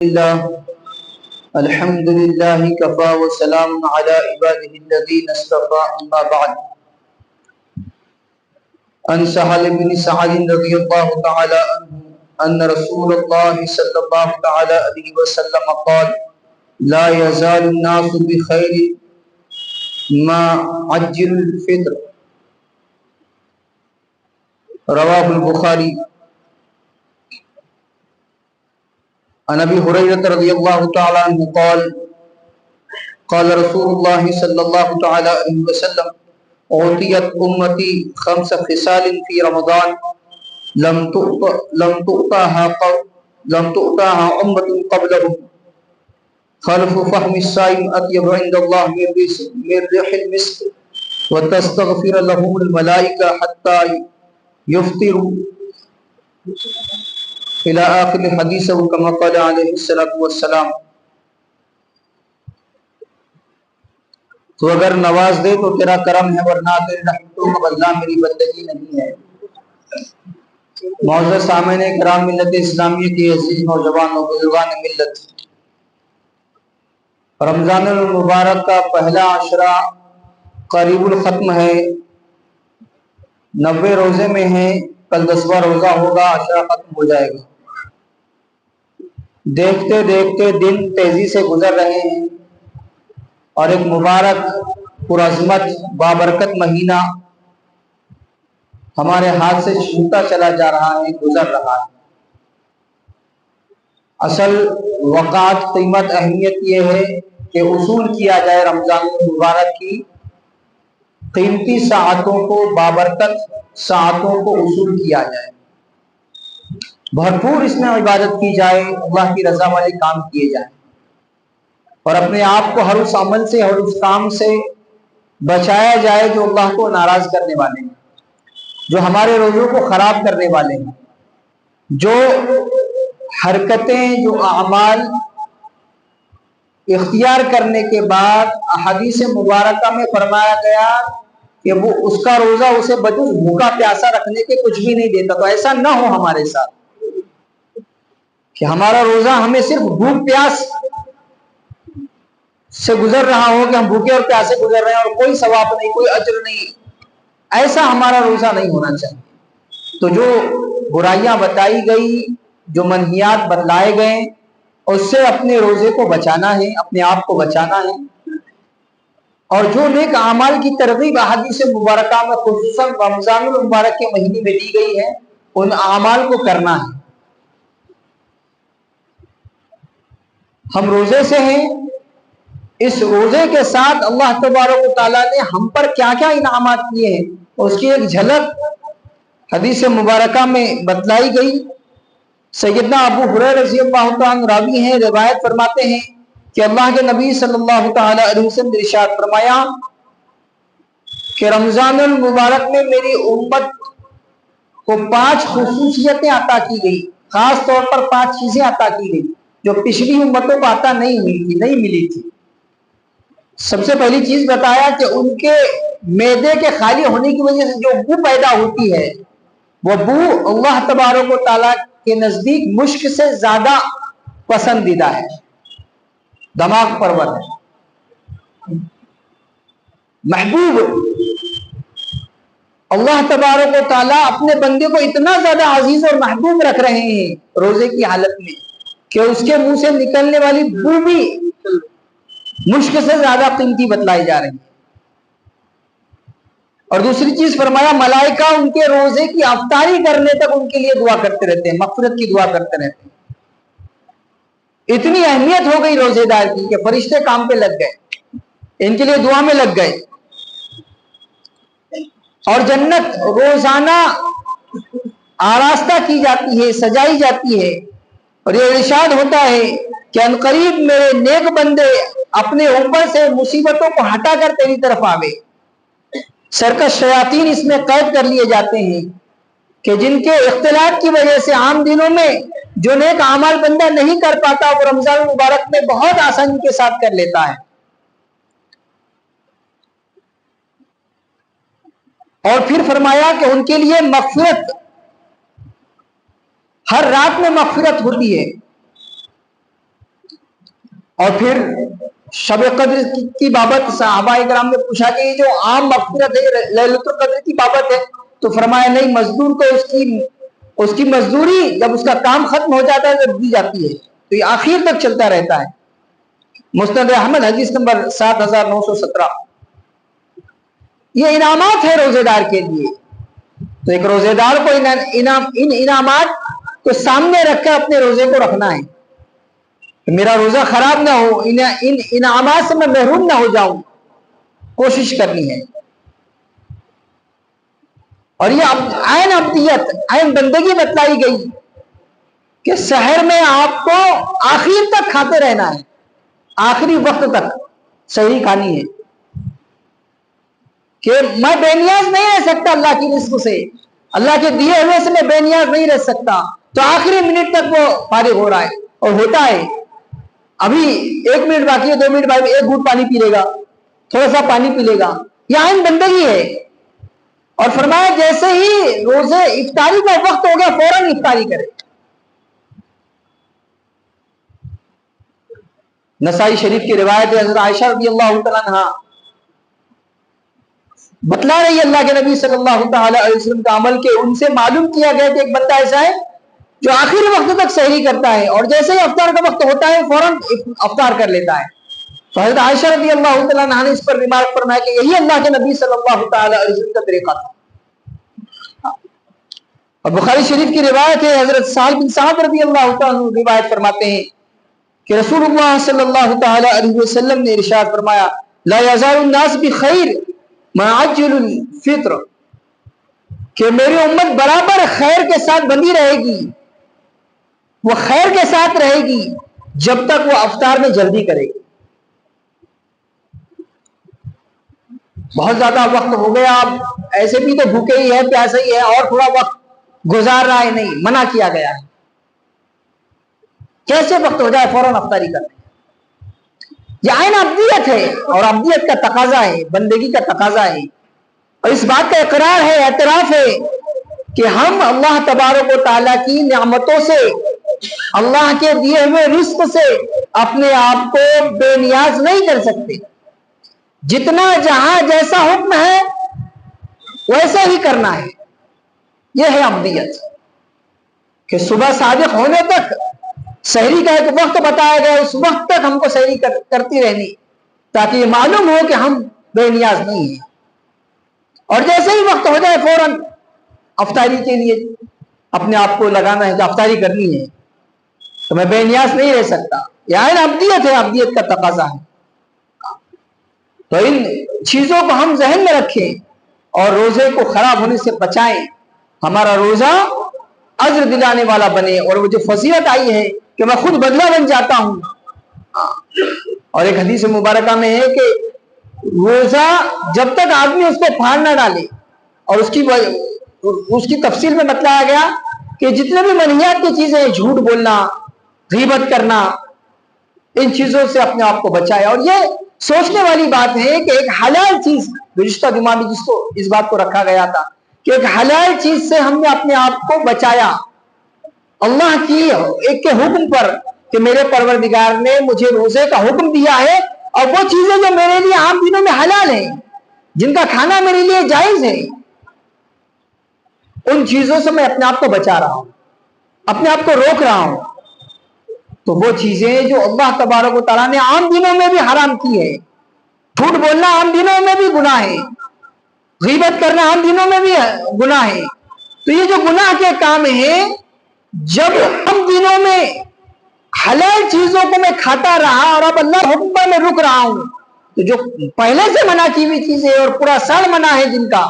الله الحمد لله كفى وسلام على عباده الذين اصطفى أما بعد عن سهل بن سعد رضي الله تعالى عنه أن رسول الله صلى الله تعالى عليه وسلم قال لا يزال الناس بخير ما عجل الفطر رواه البخاري عن ابي هريره رضي الله تعالى عنه قال قال رسول الله صلى الله تعالى عليه وسلم اعطيت امتي 5 خصال في رمضان لم تؤتاها امه قبلهم خلف فهم الصائم اطيب عند الله من ريح المسك وتستغفر لهم الملائكه حتى يفطروا الى آخر حدیث كما قال علیہ الصلوۃ والسلام۔ تو اگر نواز دے تو تیرا کرم ہے، ورنہ تیری رحمتوں کا بدلہ میری بندگی نہیں ہے۔ معزز سامعین کرام، ملت اسلامیہ کی عزیز نوجوان و بزرگان ملت، رمضان المبارک کا پہلا عشرہ قریب الختم ہے، 90 روزے میں ہیں، کل 10واں روزہ ہوگا، عشرہ ختم ہو جائے گا۔ دیکھتے دیکھتے دن تیزی سے گزر رہے ہیں اور ایک مبارک پرعظمت بابرکت مہینہ ہمارے ہاتھ سے چھوٹا چلا جا رہا ہے، گزر رہا ہے۔ اصل وقات، قیمت، اہمیت یہ ہے کہ اصول کیا جائے رمضان المبارک کی قیمتی ساعتوں کو، بابرکت ساعتوں کو اصول کیا جائے، بھرپور اس میں عبادت کی جائے، اللہ کی رضا والے کام کیے جائیں، اور اپنے آپ کو ہر اس عمل سے، ہر اس کام سے بچایا جائے جو اللہ کو ناراض کرنے والے ہیں، جو ہمارے روزوں کو خراب کرنے والے ہیں، جو حرکتیں، جو اعمال اختیار کرنے کے بعد احادیث مبارکہ میں فرمایا گیا کہ وہ اس کا روزہ اسے بجز بھوکا پیاسا رکھنے کے کچھ بھی نہیں دیتا۔ تو ایسا نہ ہو ہمارے ساتھ کہ ہمارا روزہ ہمیں صرف بھوک پیاس سے گزر رہا ہو، کہ ہم بھوکے اور پیاسے گزر رہے ہیں اور کوئی ثواب نہیں، کوئی اجر نہیں۔ ایسا ہمارا روزہ نہیں ہونا چاہیے۔ تو جو برائیاں بتائی گئی، جو منہیات بتلائے گئے، اس سے اپنے روزے کو بچانا ہے، اپنے آپ کو بچانا ہے، اور جو نیک اعمال کی ترغیب احادیث مبارکہ میں خصوصاً رمضان المبارک کے مہینے میں دی گئی ہے، ان اعمال کو کرنا ہے۔ ہم روزے سے ہیں، اس روزے کے ساتھ اللہ تبارک و تعالیٰ نے ہم پر کیا کیا انعامات کیے ہیں، اس کی ایک جھلک حدیث مبارکہ میں بتلائی گئی۔ سیدنا ابو ہریرہ رضی اللہ تعالیٰ عنہ راوی ہیں، روایت فرماتے ہیں کہ اللہ کے نبی صلی اللہ تعالی علیہ وسلم نے ارشاد فرمایا کہ رمضان المبارک میں میری امت کو 5 خصوصیتیں عطا کی گئی، خاص طور پر 5 چیزیں عطا کی گئی جو پچھلی امتوں کو عطا نہیں ملی تھی۔ سب سے پہلی چیز بتایا کہ ان کے معدے کے خالی ہونے کی وجہ سے جو بو پیدا ہوتی ہے، وہ بو اللہ تبارک و تعالیٰ کے نزدیک مشک سے زیادہ پسندیدہ ہے، دماغ پرور ہے، محبوب۔ اللہ تبارک و تعالیٰ اپنے بندے کو اتنا زیادہ عزیز اور محبوب رکھ رہے ہیں روزے کی حالت میں کہ اس کے منہ سے نکلنے والی بو بھی مشک سے زیادہ قیمتی بتلائی جا رہی ہے۔ اور دوسری چیز فرمایا، ملائکہ ان کے روزے کی افطاری کرنے تک ان کے لیے دعا کرتے رہتے ہیں، مغفرت کی دعا کرتے رہتے ہیں۔ اتنی اہمیت ہو گئی روزے دار کی کہ فرشتے کام پہ لگ گئے، ان کے لیے دعا میں لگ گئے۔ اور جنت روزانہ آراستہ کی جاتی ہے، سجائی جاتی ہے، اور یہ ارشاد ہوتا ہے کہ عنقریب میرے نیک بندے اپنے اوپر سے مصیبتوں کو ہٹا کر تیری طرف آوے۔ سرکش شیاطین اس میں قید کر لیے جاتے ہیں کہ جن کے اختلاط کی وجہ سے عام دنوں میں جو نیک اعمال بندہ نہیں کر پاتا، وہ رمضان مبارک میں بہت آسانی کے ساتھ کر لیتا ہے۔ اور پھر فرمایا کہ ان کے لیے مغفرت، ہر رات میں مغفرت ہوتی ہے، اور پھر شب قدر کی بابت صحابہ کرام نے پوچھا کہ یہ جو عام مغفرت ہے لیلۃ القدر کی بابت ہے، تو فرمایا نہیں، مزدور کو اس کی مزدوری جب اس کا کام ختم ہو جاتا ہے تو دی جاتی ہے، تو یہ آخر تک چلتا رہتا ہے۔ مسند احمد حدیث نمبر 7917۔ یہ انعامات ہے روزے دار کے لیے، تو ایک روزے دار کو ان انعامات کو سامنے رکھ کر اپنے روزے کو رکھنا ہے، میرا روزہ خراب نہ ہو، ان انعامات سے میں محروم نہ ہو جاؤں، کوشش کرنی ہے۔ اور یہ عین عبدیت، عین بندگی بتلائی گئی کہ سحر میں آپ کو آخر تک کھاتے رہنا ہے، آخری وقت تک سحری کھانی ہے، کہ میں بے نیاز نہیں رہ سکتا اللہ کی رزق سے، اللہ کے دیے ہوئے سے میں بے نیاز نہیں رہ سکتا، تو آخری منٹ تک وہ فارغ ہو رہا ہے، اور ہوتا ہے۔ ابھی 1 منٹ باقی ہے، 2 منٹ باقی، 1 گھونٹ پانی پی لے گا، تھوڑا سا پانی پی لے گا، یہ عین بندگی ہے۔ اور فرمایا جیسے ہی روزے افطاری کا وقت ہو گیا فوراً افطاری کرے۔ نسائی شریف کی روایت ہے، حضرت عائشہ رضی اللہ تعالیٰ عنہا بتلا رہی ہے اللہ کے نبی صلی اللہ تعالی علیہ وسلم کا عمل، کہ ان سے معلوم کیا گیا کہ ایک بندہ ایسا ہے جو آخری وقت تک سحری کرتا ہے، اور جیسے ہی افطار کا وقت ہوتا ہے فوراً افطار کر لیتا ہے۔ تو حضرت عائشہ رضی اللہ تعالیٰ عنہا نے اس پر ریمارک فرمایا کہ یہی اللہ کے نبی صلی اللہ تعالی علیہ وسلم کا طریقہ تھا۔ اور بخاری شریف کی روایت ہے، حضرت سہل بن سعد رضی اللہ تعالیٰ عنہ روایت فرماتے ہیں کہ رسول اللہ صلی اللہ تعالی علیہ وسلم نے ارشاد فرمایا، لا یزال الناس بخیر ما عجل الفطر، کہ میری امت برابر خیر کے ساتھ بندی رہے گی، وہ خیر کے ساتھ رہے گی جب تک وہ افطار میں جلدی کرے گی۔ بہت زیادہ وقت ہو گیا، آپ ایسے بھی تو بھوکے ہی ہے، پیاسے ہی ہے، اور تھوڑا وقت گزار رہا ہے، نہیں، منع کیا گیا ہے۔ کیسے وقت ہو جائے فوراً افطاری کرنے، یہ عین عبدیت ہے، اور عبدیت کا تقاضا ہے، بندگی کا تقاضا ہے، اور اس بات کا اقرار ہے، اعتراف ہے کہ ہم اللہ تبارک و تعالیٰ کی نعمتوں سے، اللہ کے دیے ہوئے رزق سے اپنے آپ کو بے نیاز نہیں کر سکتے، جتنا جہاں جیسا حکم ہے ویسا ہی کرنا ہے۔ یہ ہے عبدیت، کہ صبح صادق ہونے تک سحری کا ایک وقت بتایا گیا، اس وقت تک ہم کو سحری کرتی رہنی، تاکہ یہ معلوم ہو کہ ہم بے نیاز نہیں ہیں، اور جیسے ہی وقت ہو جائے فوراً افطاری کے لیے اپنے آپ کو لگانا ہے، کہ افطاری کرنی ہے، تو میں بے نیاز نہیں رہ سکتا۔ یہ عین عبدیت ہے، عبدیت کا تقاضا ہے۔ تو ان چیزوں کو ہم ذہن میں رکھیں اور روزے کو خراب ہونے سے بچائیں، ہمارا روزہ اجر دلانے والا بنے، اور وہ جو فضیلت آئی ہے کہ میں خود بدلہ بن جاتا ہوں۔ اور ایک حدیث مبارکہ میں ہے کہ روزہ جب تک آدمی اس کو پھاڑ نہ ڈالے، اور اس کی تفصیل میں بتلایا گیا کہ جتنے بھی منہیات کی چیزیں ہیں، جھوٹ بولنا، غیبت کرنا، ان چیزوں سے اپنے آپ کو بچائے۔ اور یہ سوچنے والی بات ہے کہ ایک حلال چیز، گزشتہ جمعہ میں جس کو اس بات کو رکھا گیا تھا کہ ایک حلال چیز سے ہم نے اپنے آپ کو بچایا، اللہ کی ایک کے حکم پر، کہ میرے پروردگار نے مجھے روزے کا حکم دیا ہے، اور وہ چیزیں جو میرے لیے عام دنوں میں حلال ہیں، جن کا کھانا میرے لیے جائز ہے، ان چیزوں سے میں اپنے آپ کو بچا رہا ہوں، اپنے آپ کو روک رہا ہوں۔ تو وہ چیزیں جو اللہ تبارک و تعالیٰ نے عام دنوں میں بھی حرام کی ہے، جھوٹ بولنا عام دنوں میں بھی گناہ ہے، غیبت کرنا عام دنوں میں بھی گناہ ہے، تو یہ جو گناہ کے کام ہیں، جب عام دنوں میں حلال چیزوں کو میں کھاتا رہا اور اب اللہ حکم پر میں رک رہا ہوں، تو جو پہلے سے منع کی ہوئی چیزیں اور پورا سال منع ہے جن کا،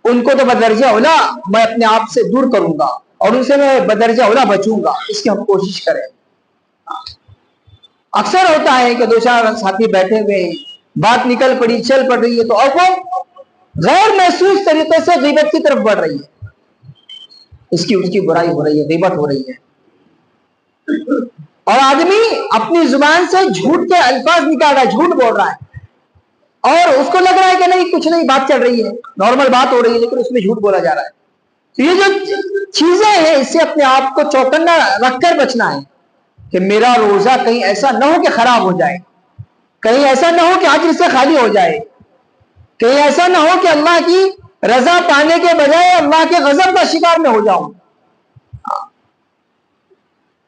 ان کو تو بدرجہ اولا میں اپنے آپ سے دور کروں گا، اور ان سے میں بدرجہ اولا بچوں گا۔ اس کی ہم کوشش کریں۔ اکثر ہوتا ہے کہ 2-4 ساتھی بیٹھے ہوئے ہیں، بات نکل پڑی، چل پڑ رہی ہے، تو اب وہ غیر محسوس طریقے سے غیبت کی طرف بڑھ رہی ہے، اس کی برائی ہو رہی ہے، غیبت ہو رہی ہے، اور آدمی اپنی زبان سے جھوٹ کے الفاظ نکال رہا ہے، جھوٹ بول رہا ہے، اور اس کو لگ رہا ہے کہ نہیں کچھ نہیں، بات چل رہی ہے، نارمل بات ہو رہی ہے، لیکن اس میں جھوٹ بولا جا رہا ہے۔ تو یہ جو چیزیں ہیں، اس سے اپنے آپ کو چوکنا رکھ کر بچنا ہے، کہ میرا روزہ کہیں ایسا نہ ہو کہ خراب ہو جائے، کہیں ایسا نہ ہو کہ اجر سے خالی ہو جائے، کہیں ایسا نہ ہو کہ اللہ کی رضا پانے کے بجائے اللہ کے غضب کا شکار میں ہو جاؤں۔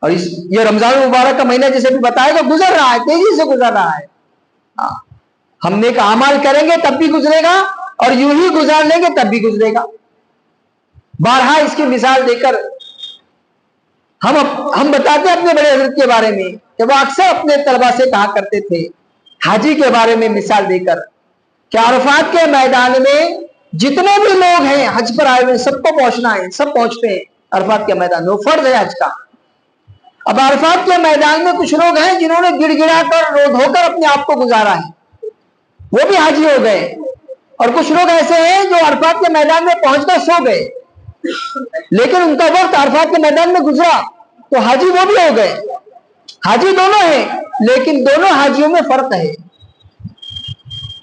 اور یہ رمضان المبارک کا مہینہ جیسے بھی بتایا تو گزر رہا ہے، تیزی سے گزر رہا ہے۔ ہم نیک اعمال کریں گے تب بھی گزرے گا، اور یوں ہی گزار لیں گے تب بھی گزرے گا۔ بارہا اس کی مثال دے کر ہم بتاتے اپنے بڑے حضرت کے بارے میں کہ وہ اکثر اپنے طلبہ سے کہا کرتے تھے حاجی کے بارے میں مثال دے کر کہ عرفات کے میدان میں جتنے بھی لوگ ہیں حج پر آئے ہوئے سب کو پہنچنا ہے، سب پہنچتے ہیں عرفات کے میدان میں، وہ فرض ہے حج کا۔ اب عرفات کے میدان میں کچھ لوگ ہیں جنہوں نے گڑ گڑا کر رو دھو کر اپنے آپ کو گزارا ہے، وہ بھی حاجی ہو گئے، اور کچھ لوگ ایسے ہیں جو عرفات کے میدان میں پہنچ کر سو گئے لیکن ان کا وقت عرفات کے میدان میں گزرا تو حاجی وہ بھی ہو گئے۔ حاجی دونوں ہیں لیکن دونوں حاجیوں میں فرق ہے،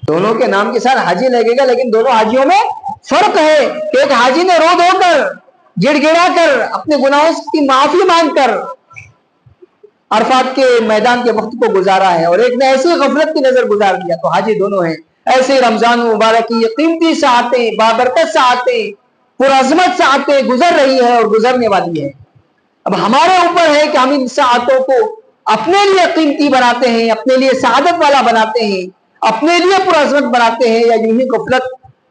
دونوں کے نام کے ساتھ حاجی لگے گا لیکن دونوں حاجیوں میں فرق ہے کہ ایک حاجی نے رو دھو کر گڑ گڑا کر اپنے گناہوں کی معافی مانگ کر عرفات کے میدان کے وقت کو گزارا ہے، اور ایک نے ایسی غفلت کی نظر گزار دیا، تو حاجی دونوں ہیں۔ ایسے ہی رمضان مبارک کی یہ قیمتی ساعتیں، بابرکت ساعتیں، پرعظمت ساعتیں گزر رہی ہے اور گزرنے والی ہے۔ اب ہمارے اوپر ہے کہ ہم ان ساعتوں کو اپنے لیے قیمتی بناتے ہیں، اپنے لیے سعادت والا بناتے ہیں، اپنے لیے پرعظمت بناتے ہیں، یا یوں ہی غفلت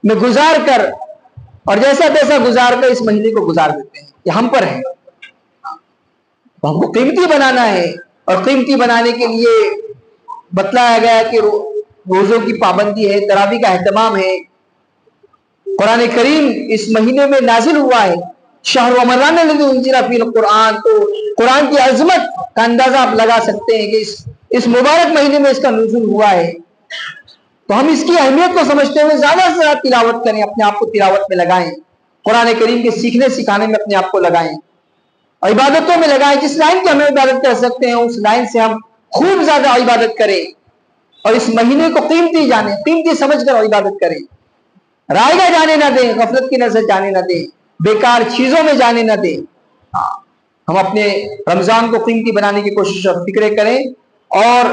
میں گزار کر اور جیسا تیسا گزار کر اس مہینے کو گزار دیتے ہیں۔ یہ ہم پر ہے، ہم کو قیمتی بنانا ہے، اور قیمتی بنانے کے لیے بتلایا گیا کہ روزوں کی پابندی ہے، تراویح کا اہتمام ہے۔ قرآن کریم اس مہینے میں نازل ہوا ہے، شہر رمضان الذی انزل فیہ القرآن، تو قرآن کی عظمت کا اندازہ آپ لگا سکتے ہیں کہ اس مبارک مہینے میں اس کا نزول ہوا ہے۔ تو ہم اس کی اہمیت کو سمجھتے ہوئے زیادہ سے زیادہ تلاوت کریں، اپنے آپ کو تلاوت میں لگائیں، قرآن کریم کے سیکھنے سکھانے میں اپنے آپ کو لگائیں، اور عبادتوں میں لگائیں۔ جس لائن کی ہمیں عبادت کر سکتے ہیں اس لائن سے ہم خوب زیادہ عبادت کریں، اور اس مہینے کو قیمتی جانیں، قیمتی سمجھ کر عبادت کریں، رائیگاں جانے نہ دیں، غفلت کی نظر جانے نہ دیں، بیکار چیزوں میں جانے نہ دیں۔ ہم اپنے رمضان کو قیمتی بنانے کی کوشش اور فکریں کریں، اور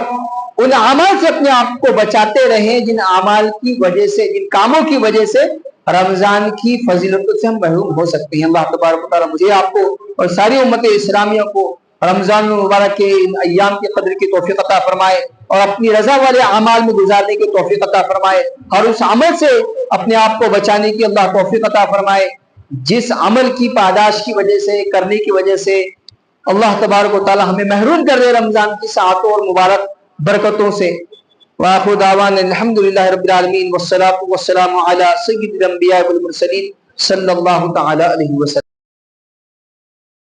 ان اعمال سے اپنے آپ کو بچاتے رہیں جن اعمال کی وجہ سے، جن کاموں کی وجہ سے رمضان کی فضیلتوں سے ہم محروم ہو سکتے ہیں۔ اللہ تبارک و تعالیٰ مجھے، آپ کو اور ساری امت اسلامیہ کو رمضان المبارک کے ان ایام کی قدر کی توفیق عطا فرمائے، اور اپنی رضا والے اعمال میں گزارنے کی توفیق عطا فرمائے، اور اس عمل سے اپنے آپ کو بچانے کی اللہ توفیق عطا فرمائے جس عمل کی پاداش کی وجہ سے، کرنے کی وجہ سے اللہ تبارک و تعالی ہمیں محروم کر دے رمضان کی ساعتوں اور مبارک برکتوں سے۔ وآخر دعوانا الحمدللہ رب العالمین، والصلاة والسلام علی سید الانبیاء والمرسلین صلی اللہ تعالی علیہ وسلم۔